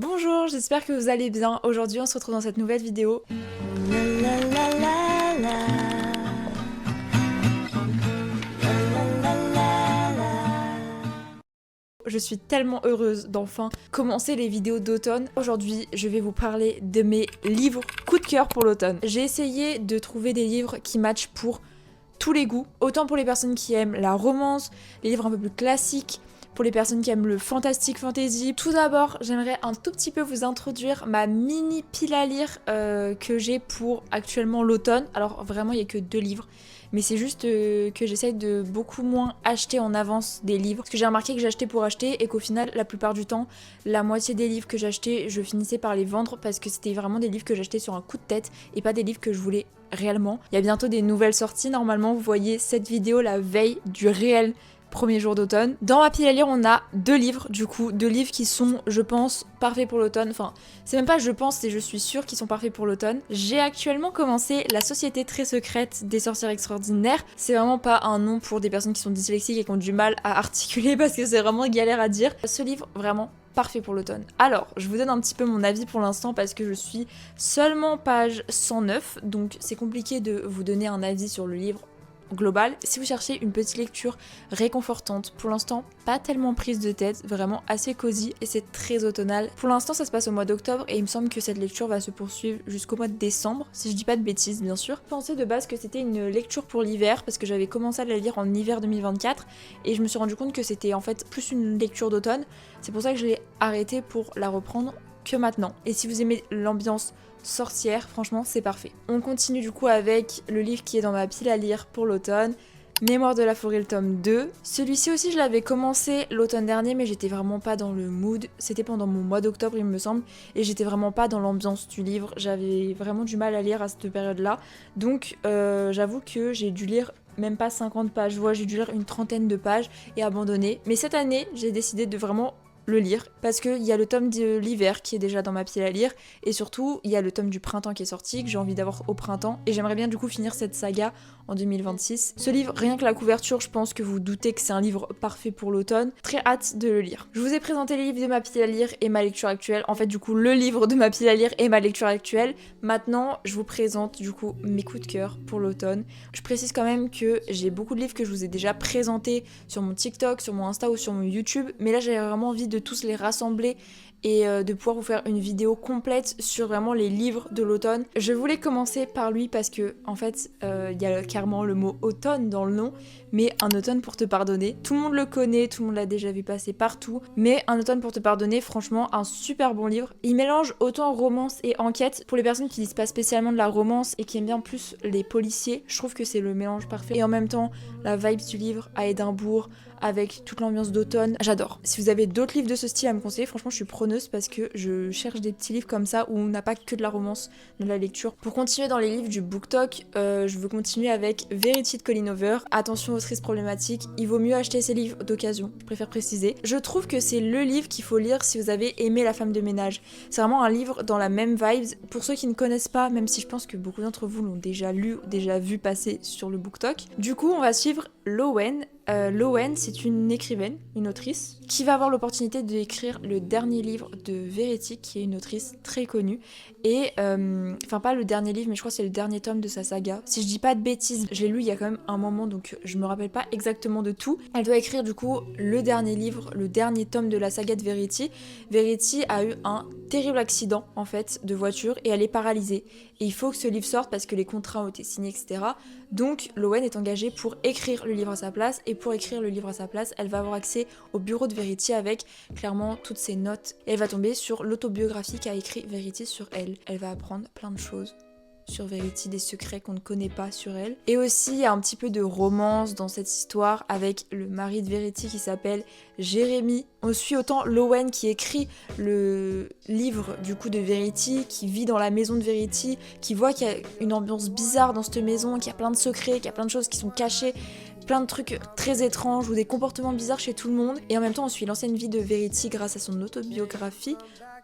Bonjour, j'espère que vous allez bien. Aujourd'hui, on se retrouve dans cette nouvelle vidéo. Je suis tellement heureuse d'enfin commencer les vidéos d'automne. Aujourd'hui, je vais vous parler de mes livres coup de cœur pour l'automne. J'ai essayé de trouver des livres qui matchent pour tous les goûts. Autant pour les personnes qui aiment la romance, les livres un peu plus classiques, pour les personnes qui aiment le fantastique fantasy. Tout d'abord, j'aimerais un tout petit peu vous introduire ma mini pile à lire que j'ai pour actuellement l'automne. Alors vraiment, il n'y a que 2 livres. Mais c'est juste que j'essaye de beaucoup moins acheter en avance des livres. Parce que j'ai remarqué que j'achetais pour acheter et qu'au final, la plupart du temps, la moitié des livres que j'achetais, je finissais par les vendre parce que c'était vraiment des livres que j'achetais sur un coup de tête et pas des livres que je voulais réellement. Il y a bientôt des nouvelles sorties. Normalement, vous voyez cette vidéo la veille du réel premier jour d'automne. Dans ma pile à lire, on a 2 livres, du coup, 2 livres qui sont, je pense, parfaits pour l'automne. Enfin, c'est même pas je pense, c'est je suis sûre qu'ils sont parfaits pour l'automne. J'ai actuellement commencé La Société très secrète des sorcières extraordinaires. C'est vraiment pas un nom pour des personnes qui sont dyslexiques et qui ont du mal à articuler parce que c'est vraiment galère à dire. Ce livre, vraiment parfait pour l'automne. Alors, je vous donne un petit peu mon avis pour l'instant parce que je suis seulement page 109, donc c'est compliqué de vous donner un avis sur le livre global. Si vous cherchez une petite lecture réconfortante, pour l'instant pas tellement prise de tête, vraiment assez cosy et c'est très automnal. Pour l'instant ça se passe au mois d'octobre et il me semble que cette lecture va se poursuivre jusqu'au mois de décembre, si je dis pas de bêtises bien sûr. Je pensais de base que c'était une lecture pour l'hiver parce que j'avais commencé à la lire en hiver 2024 et je me suis rendu compte que c'était en fait plus une lecture d'automne. C'est pour ça que je l'ai arrêtée pour la reprendre que maintenant. Et si vous aimez l'ambiance sorcière, franchement c'est parfait. On continue du coup avec le livre qui est dans ma pile à lire pour l'automne, Mémoire de la forêt, le tome 2. Celui-ci aussi je l'avais commencé l'automne dernier mais j'étais vraiment pas dans le mood, c'était pendant mon mois d'octobre il me semble, et j'étais vraiment pas dans l'ambiance du livre, j'avais vraiment du mal à lire à cette période-là, donc j'avoue que j'ai dû lire même pas 50 pages, j'ai dû lire une trentaine de pages et abandonner, mais cette année j'ai décidé de vraiment le lire parce qu'il y a le tome de l'hiver qui est déjà dans ma pile à lire et surtout il y a le tome du printemps qui est sorti que j'ai envie d'avoir au printemps et j'aimerais bien du coup finir cette saga en 2026. Ce livre, rien que la couverture, je pense que vous doutez que c'est un livre parfait pour l'automne. Très hâte de le lire. Je vous ai présenté les livres de ma pile à lire et ma lecture actuelle. En fait du coup le livre de ma pile à lire et ma lecture actuelle. Maintenant je vous présente du coup mes coups de cœur pour l'automne. Je précise quand même que j'ai beaucoup de livres que je vous ai déjà présentés sur mon TikTok, sur mon Insta ou sur mon YouTube, mais là j'avais vraiment envie de tous les rassembler et de pouvoir vous faire une vidéo complète sur vraiment les livres de l'automne. Je voulais commencer par lui parce que en fait il y a clairement le mot automne dans le nom, mais Un automne pour te pardonner. Tout le monde le connaît, tout le monde l'a déjà vu passer partout, mais Un automne pour te pardonner, franchement un super bon livre. Il mélange autant romance et enquête. Pour les personnes qui lisent pas spécialement de la romance et qui aiment bien plus les policiers, je trouve que c'est le mélange parfait. Et en même temps, la vibe du livre à Édimbourg, avec toute l'ambiance d'automne, j'adore. Si vous avez d'autres livres de ce style à me conseiller, franchement je suis preneuse parce que je cherche des petits livres comme ça où on n'a pas que de la romance dans la lecture. Pour continuer dans les livres du BookTok, je veux continuer avec Verity de Colleen Hoover. Attention aux tristes problématiques, il vaut mieux acheter ces livres d'occasion, je préfère préciser. Je trouve que c'est le livre qu'il faut lire si vous avez aimé La femme de ménage. C'est vraiment un livre dans la même vibe. Pour ceux qui ne connaissent pas, même si je pense que beaucoup d'entre vous l'ont déjà lu ou déjà vu passer sur le BookTok. Du coup on va suivre Lowen. Lowen, c'est une écrivaine, une autrice, qui va avoir l'opportunité d'écrire le dernier livre de Verity, qui est une autrice très connue. Et, enfin pas le dernier livre, mais je crois que c'est le dernier tome de sa saga. Si je dis pas de bêtises, je l'ai lu il y a quand même un moment, donc je me rappelle pas exactement de tout. Elle doit écrire du coup le dernier livre, le dernier tome de la saga de Verity. Verity a eu un terrible accident en fait de voiture et elle est paralysée. Et il faut que ce livre sorte parce que les contrats ont été signés, etc. Donc Lowen est engagée pour écrire le livre à sa place, et pour écrire le livre à sa place, elle va avoir accès au bureau de Verity avec clairement toutes ses notes. Et elle va tomber sur l'autobiographie qu'a écrit Verity sur elle. Elle va apprendre plein de choses sur Verity, des secrets qu'on ne connaît pas sur elle. Et aussi, il y a un petit peu de romance dans cette histoire avec le mari de Verity qui s'appelle Jérémy. On suit autant Lowen qui écrit le livre du coup de Verity, qui vit dans la maison de Verity, qui voit qu'il y a une ambiance bizarre dans cette maison, qu'il y a plein de secrets, qu'il y a plein de choses qui sont cachées, plein de trucs très étranges ou des comportements bizarres chez tout le monde. Et en même temps, on suit l'ancienne vie de Verity grâce à son autobiographie.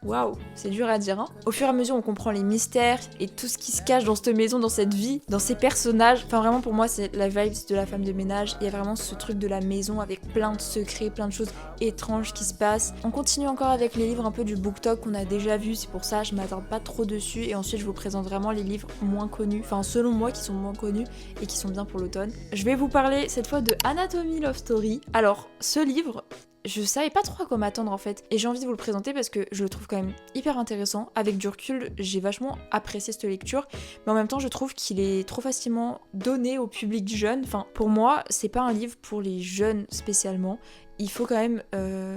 Waouh, c'est dur à dire, hein. Au fur et à mesure, on comprend les mystères et tout ce qui se cache dans cette maison, dans cette vie, dans ces personnages. Enfin, vraiment, pour moi, c'est la vibe de la femme de ménage. Il y a vraiment ce truc de la maison avec plein de secrets, plein de choses étranges qui se passent. On continue encore avec les livres un peu du BookTok qu'on a déjà vu, c'est pour ça je m'attarde pas trop dessus. Et ensuite, je vous présente vraiment les livres moins connus, enfin, selon moi, qui sont moins connus et qui sont bien pour l'automne. Je vais vous parler cette fois de Anatomy Love Story. Alors, ce livre, je savais pas trop à quoi m'attendre en fait, et j'ai envie de vous le présenter parce que je le trouve quand même hyper intéressant. Avec du recul, j'ai vachement apprécié cette lecture, mais en même temps je trouve qu'il est trop facilement donné au public jeune. Enfin, pour moi, c'est pas un livre pour les jeunes spécialement. Il faut quand même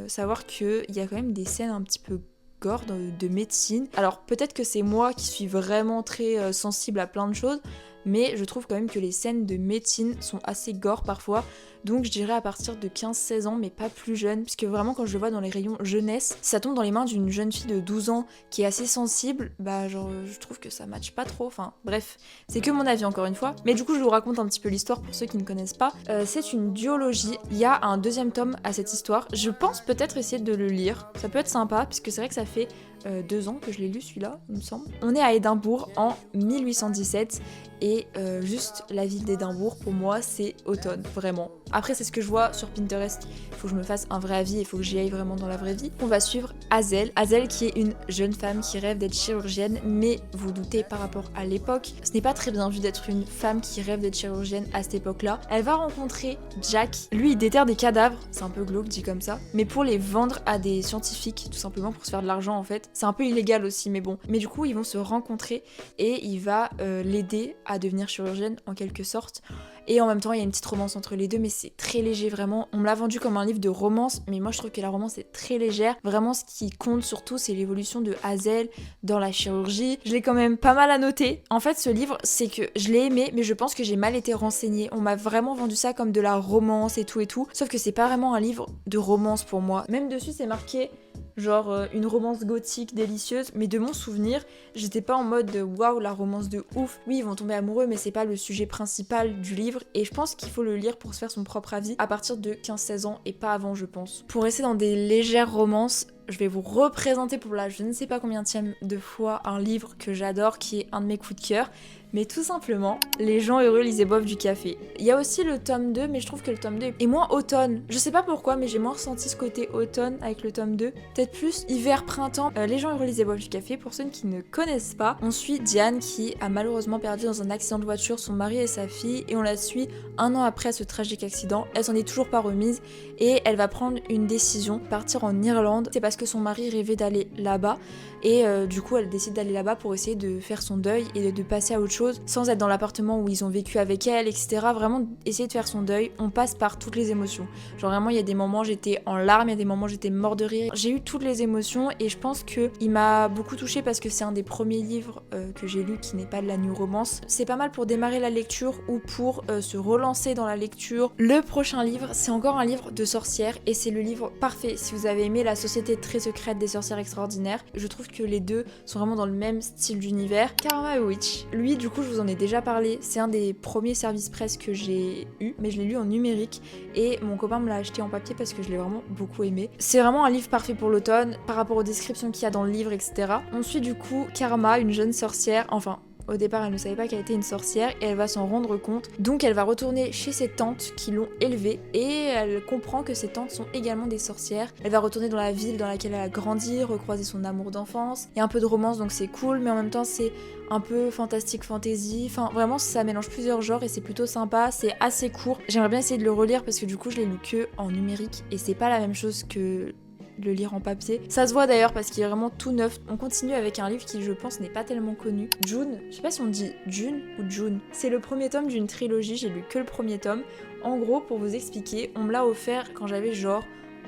savoir qu'il y a quand même des scènes un petit peu gore de médecine. Alors peut-être que c'est moi qui suis vraiment très sensible à plein de choses, mais je trouve quand même que les scènes de médecine sont assez gore parfois, donc je dirais à partir de 15-16 ans, mais pas plus jeune, puisque vraiment quand je le vois dans les rayons jeunesse, ça tombe dans les mains d'une jeune fille de 12 ans qui est assez sensible, bah genre je trouve que ça matche pas trop, enfin bref, c'est que mon avis encore une fois, mais du coup je vous raconte un petit peu l'histoire pour ceux qui ne connaissent pas. C'est une duologie, il y a un deuxième tome à cette histoire, je pense peut-être essayer de le lire, ça peut être sympa, puisque c'est vrai que ça fait 2 ans que je l'ai lu celui-là, il me semble. On est à Édimbourg en 1817 et juste la ville d'Édimbourg pour moi c'est automne, vraiment. Après c'est ce que je vois sur Pinterest, il faut que je me fasse un vrai avis, il faut que j'y aille vraiment dans la vraie vie. On va suivre Hazel, Hazel qui est une jeune femme qui rêve d'être chirurgienne, mais vous doutez par rapport à l'époque, ce n'est pas très bien vu d'être une femme qui rêve d'être chirurgienne à cette époque-là. Elle va rencontrer Jack, lui il déterre des cadavres, c'est un peu glauque dit comme ça, mais pour les vendre à des scientifiques, tout simplement pour se faire de l'argent en fait. C'est un peu illégal aussi, mais bon. Mais du coup, ils vont se rencontrer et il va l'aider à devenir chirurgienne en quelque sorte. Et en même temps, il y a une petite romance entre les deux, mais c'est très léger, vraiment. On me l'a vendu comme un livre de romance, mais moi je trouve que la romance est très légère. Vraiment, ce qui compte surtout, c'est l'évolution de Hazel dans la chirurgie. Je l'ai quand même pas mal annoté. En fait, ce livre, c'est que je l'ai aimé, mais je pense que j'ai mal été renseignée. On m'a vraiment vendu ça comme de la romance et tout. Sauf que c'est pas vraiment un livre de romance pour moi. Même dessus, c'est marqué genre une romance gothique délicieuse, mais de mon souvenir, j'étais pas en mode waouh la romance de ouf. Oui, ils vont tomber amoureux, mais c'est pas le sujet principal du livre, et je pense qu'il faut le lire pour se faire son propre avis à partir de 15-16 ans et pas avant, je pense. Pour rester dans des légères romances, je vais vous représenter pour la je ne sais pas combienième de fois un livre que j'adore qui est un de mes coups de cœur, mais tout simplement Les gens heureux lisent et boivent du café. Il y a aussi le tome 2, mais je trouve que le tome 2 est moins automne. Je sais pas pourquoi, mais j'ai moins ressenti ce côté automne avec le tome 2. Peut-être plus hiver-printemps. Les gens heureux lisent et boivent du café, pour ceux qui ne connaissent pas, on suit Diane qui a malheureusement perdu dans un accident de voiture son mari et sa fille, et on la suit un an après ce tragique accident. Elle s'en est toujours pas remise et elle va prendre une décision, partir en Irlande. C'est parce que son mari rêvait d'aller là-bas, et du coup elle décide d'aller là-bas pour essayer de faire son deuil et de passer à autre chose sans être dans l'appartement où ils ont vécu avec elle, etc. Vraiment essayer de faire son deuil. On passe par toutes les émotions. Genre vraiment il y a des moments j'étais en larmes, il y a des moments j'étais mort de rire. J'ai eu toutes les émotions et je pense que il m'a beaucoup touchée parce que c'est un des premiers livres que j'ai lu qui n'est pas de la new romance. C'est pas mal pour démarrer la lecture ou pour se relancer dans la lecture. Le prochain livre, c'est encore un livre de sorcières et c'est le livre parfait si vous avez aimé La Société très secrète des sorcières extraordinaires. Je trouve que les deux sont vraiment dans le même style d'univers. Karma Witch, lui du coup je vous en ai déjà parlé, c'est un des premiers services presse que j'ai eu, mais je l'ai lu en numérique et mon copain me l'a acheté en papier parce que je l'ai vraiment beaucoup aimé. C'est vraiment un livre parfait pour l'automne par rapport aux descriptions qu'il y a dans le livre, etc. On suit du coup Karma, une jeune sorcière, enfin au départ, elle ne savait pas qu'elle était une sorcière et elle va s'en rendre compte. Donc elle va retourner chez ses tantes qui l'ont élevée et elle comprend que ses tantes sont également des sorcières. Elle va retourner dans la ville dans laquelle elle a grandi, recroiser son amour d'enfance. Il y a un peu de romance donc c'est cool, mais en même temps c'est un peu fantastique fantasy. Enfin vraiment ça mélange plusieurs genres et c'est plutôt sympa, c'est assez court. J'aimerais bien essayer de le relire parce que du coup je l'ai lu que en numérique et c'est pas la même chose que le lire en papier. Ça se voit d'ailleurs parce qu'il est vraiment tout neuf. On continue avec un livre qui je pense n'est pas tellement connu. June, je sais pas si on dit June ou June. C'est le premier tome d'une trilogie, j'ai lu que le premier tome. En gros, pour vous expliquer, on me l'a offert quand j'avais genre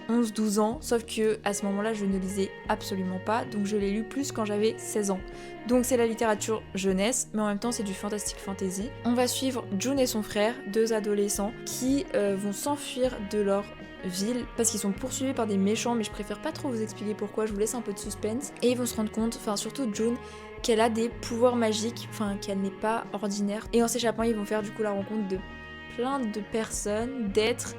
11-12 ans, sauf que à ce moment-là je ne lisais absolument pas, donc je l'ai lu plus quand j'avais 16 ans. Donc c'est la littérature jeunesse, mais en même temps c'est du fantastic fantasy. On va suivre June et son frère, deux adolescents, qui vont s'enfuir de leur ville parce qu'ils sont poursuivis par des méchants, mais je préfère pas trop vous expliquer pourquoi, je vous laisse un peu de suspense. Et ils vont se rendre compte, enfin surtout June, qu'elle a des pouvoirs magiques, enfin qu'elle n'est pas ordinaire. Et en s'échappant ils vont faire du coup la rencontre de plein de personnes, d'êtres,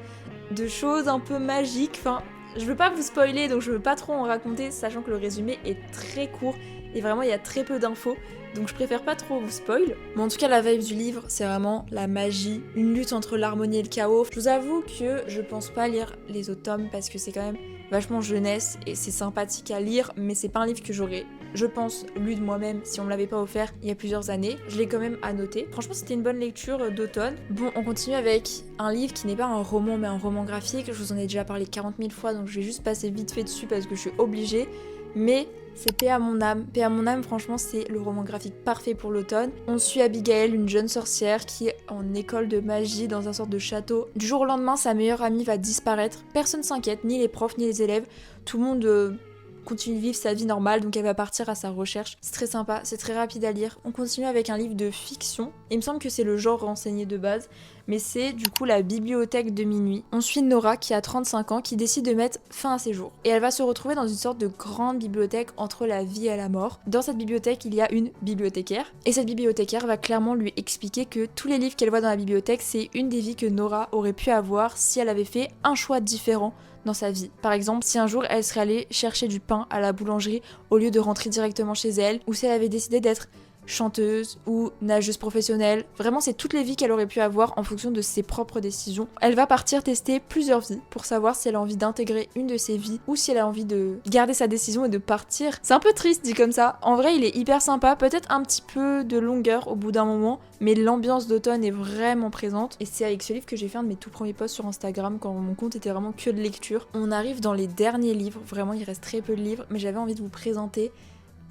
de choses un peu magiques, enfin Je veux pas vous spoiler, donc je veux pas trop en raconter, sachant que le résumé est très court et vraiment il y a très peu d'infos. Donc je préfère pas trop vous spoil. Mais en tout cas, la vibe du livre, c'est vraiment la magie, une lutte entre l'harmonie et le chaos. Je vous avoue que je pense pas lire les autres tomes parce que c'est quand même vachement jeunesse et c'est sympathique à lire, mais c'est pas un livre que j'aurais, je pense, lu de moi-même si on me l'avait pas offert il y a plusieurs années. Je l'ai quand même annoté. Franchement, c'était une bonne lecture d'automne. Bon, on continue avec un livre qui n'est pas un roman mais un roman graphique. Je vous en ai déjà parlé 40 000 fois, donc je vais juste passer vite fait dessus parce que je suis obligée. Mais c'est Paix à mon âme. Paix à mon âme, franchement, c'est le roman graphique parfait pour l'automne. On suit Abigail, une jeune sorcière qui est en école de magie dans un sorte de château. Du jour au lendemain, sa meilleure amie va disparaître. Personne s'inquiète, ni les profs, ni les élèves. Tout le monde continue de vivre sa vie normale, donc elle va partir à sa recherche. C'est très sympa, c'est très rapide à lire. On continue avec un livre de fiction. Il me semble que c'est le genre renseigné de base, mais c'est du coup la bibliothèque de minuit. On suit Nora qui a 35 ans, qui décide de mettre fin à ses jours. Et elle va se retrouver dans une sorte de grande bibliothèque entre la vie et la mort. Dans cette bibliothèque, il y a une bibliothécaire. Et cette bibliothécaire va clairement lui expliquer que tous les livres qu'elle voit dans la bibliothèque, c'est une des vies que Nora aurait pu avoir si elle avait fait un choix différent dans sa vie. Par exemple, si un jour elle serait allée chercher du pain à la boulangerie au lieu de rentrer directement chez elle, ou si elle avait décidé d'être chanteuse ou nageuse professionnelle. Vraiment, c'est toutes les vies qu'elle aurait pu avoir en fonction de ses propres décisions. Elle va partir tester plusieurs vies pour savoir si elle a envie d'intégrer une de ces vies ou si elle a envie de garder sa décision et de partir. C'est un peu triste dit comme ça. En vrai, il est hyper sympa, peut-être un petit peu de longueur au bout d'un moment, mais l'ambiance d'automne est vraiment présente. Et c'est avec ce livre que j'ai fait un de mes tout premiers posts sur Instagram quand mon compte était vraiment que de lecture. On arrive dans les derniers livres, vraiment il reste très peu de livres, mais j'avais envie de vous présenter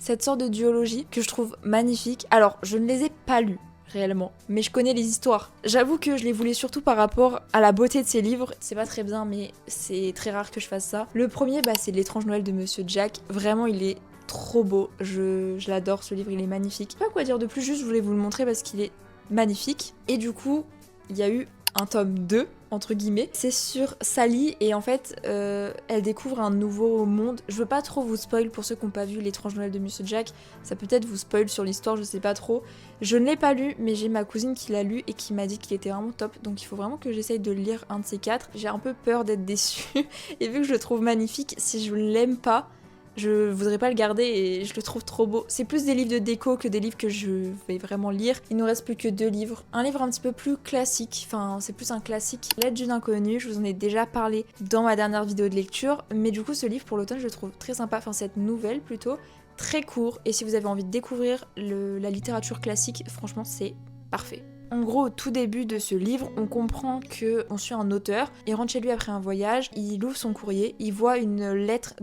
cette sorte de duologie que je trouve magnifique. Alors, je ne les ai pas lus réellement, mais je connais les histoires. J'avoue que je les voulais surtout par rapport à la beauté de ces livres. C'est pas très bien, mais c'est très rare que je fasse ça. Le premier, c'est L'étrange Noël de Monsieur Jack. Vraiment, il est trop beau. Je l'adore, ce livre, il est magnifique. Pas quoi dire de plus, juste je voulais vous le montrer parce qu'il est magnifique. Et du coup, il y a eu un tome 2, entre guillemets. C'est sur Sally et en fait, elle découvre un nouveau monde. Je veux pas trop vous spoil pour ceux qui n'ont pas vu L'étrange Noël de Monsieur Jack. Ça peut-être vous spoil sur l'histoire, je sais pas trop. Je ne l'ai pas lu, mais j'ai ma cousine qui l'a lu et qui m'a dit qu'il était vraiment top. Donc il faut vraiment que j'essaye de lire un de ces quatre. J'ai un peu peur d'être déçue. Et vu que je le trouve magnifique, si je l'aime pas, je voudrais pas le garder et je le trouve trop beau. C'est plus des livres de déco que des livres que je vais vraiment lire. Il nous reste plus que 2 livres. Un livre un petit peu plus classique, enfin c'est plus un classique. L'aide d'une inconnue, je vous en ai déjà parlé dans ma dernière vidéo de lecture. Mais du coup ce livre pour l'automne je le trouve très sympa, enfin cette nouvelle plutôt, très court. Et si vous avez envie de découvrir la littérature classique, franchement c'est parfait. En gros, au tout début de ce livre, on comprend qu'on suit un auteur, il rentre chez lui après un voyage, il ouvre son courrier, il voit une lettre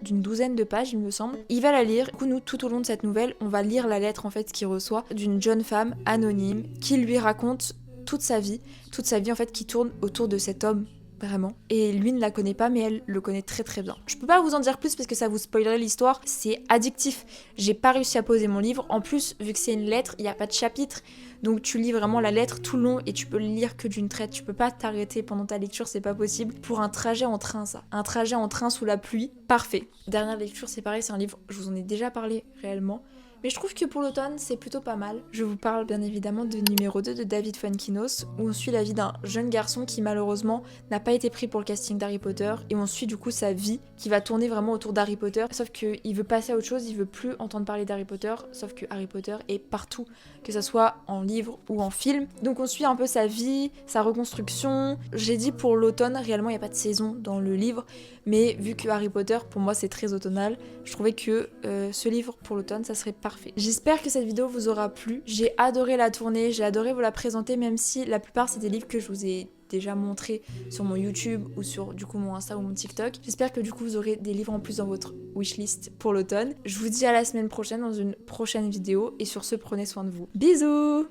d'une douzaine de pages, il me semble. Il va la lire. Du coup, nous, tout au long de cette nouvelle, on va lire la lettre en fait qu'il reçoit d'une jeune femme anonyme qui lui raconte toute sa vie en fait qui tourne autour de cet homme. Vraiment. Et lui ne la connaît pas, mais elle le connaît très très bien. Je peux pas vous en dire plus parce que ça vous spoilerait l'histoire. C'est addictif. J'ai pas réussi à poser mon livre. En plus, vu que c'est une lettre, il n'y a pas de chapitre. Donc tu lis vraiment la lettre tout le long et tu peux le lire que d'une traite. Tu peux pas t'arrêter pendant ta lecture, c'est pas possible. Pour un trajet en train, ça. Un trajet en train sous la pluie, parfait. Dernière lecture, c'est pareil, c'est un livre, je vous en ai déjà parlé réellement. Mais je trouve que pour l'automne, c'est plutôt pas mal. Je vous parle bien évidemment de numéro 2 de David Fuenkinos, où on suit la vie d'un jeune garçon qui malheureusement n'a pas été pris pour le casting d'Harry Potter, et on suit du coup sa vie qui va tourner vraiment autour d'Harry Potter, sauf qu'il veut passer à autre chose, il veut plus entendre parler d'Harry Potter, sauf que Harry Potter est partout, que ça soit en livre ou en film. Donc on suit un peu sa vie, sa reconstruction. J'ai dit pour l'automne, réellement il n'y a pas de saison dans le livre, mais vu que Harry Potter pour moi c'est très automnal, je trouvais que ce livre pour l'automne ça serait parfait. J'espère que cette vidéo vous aura plu. J'ai adoré la tourner, j'ai adoré vous la présenter, même si la plupart c'est des livres que je vous ai déjà montré sur mon YouTube ou sur du coup mon Insta ou mon TikTok. J'espère que du coup vous aurez des livres en plus dans votre wishlist pour l'automne. Je vous dis à la semaine prochaine dans une prochaine vidéo et sur ce prenez soin de vous. Bisous.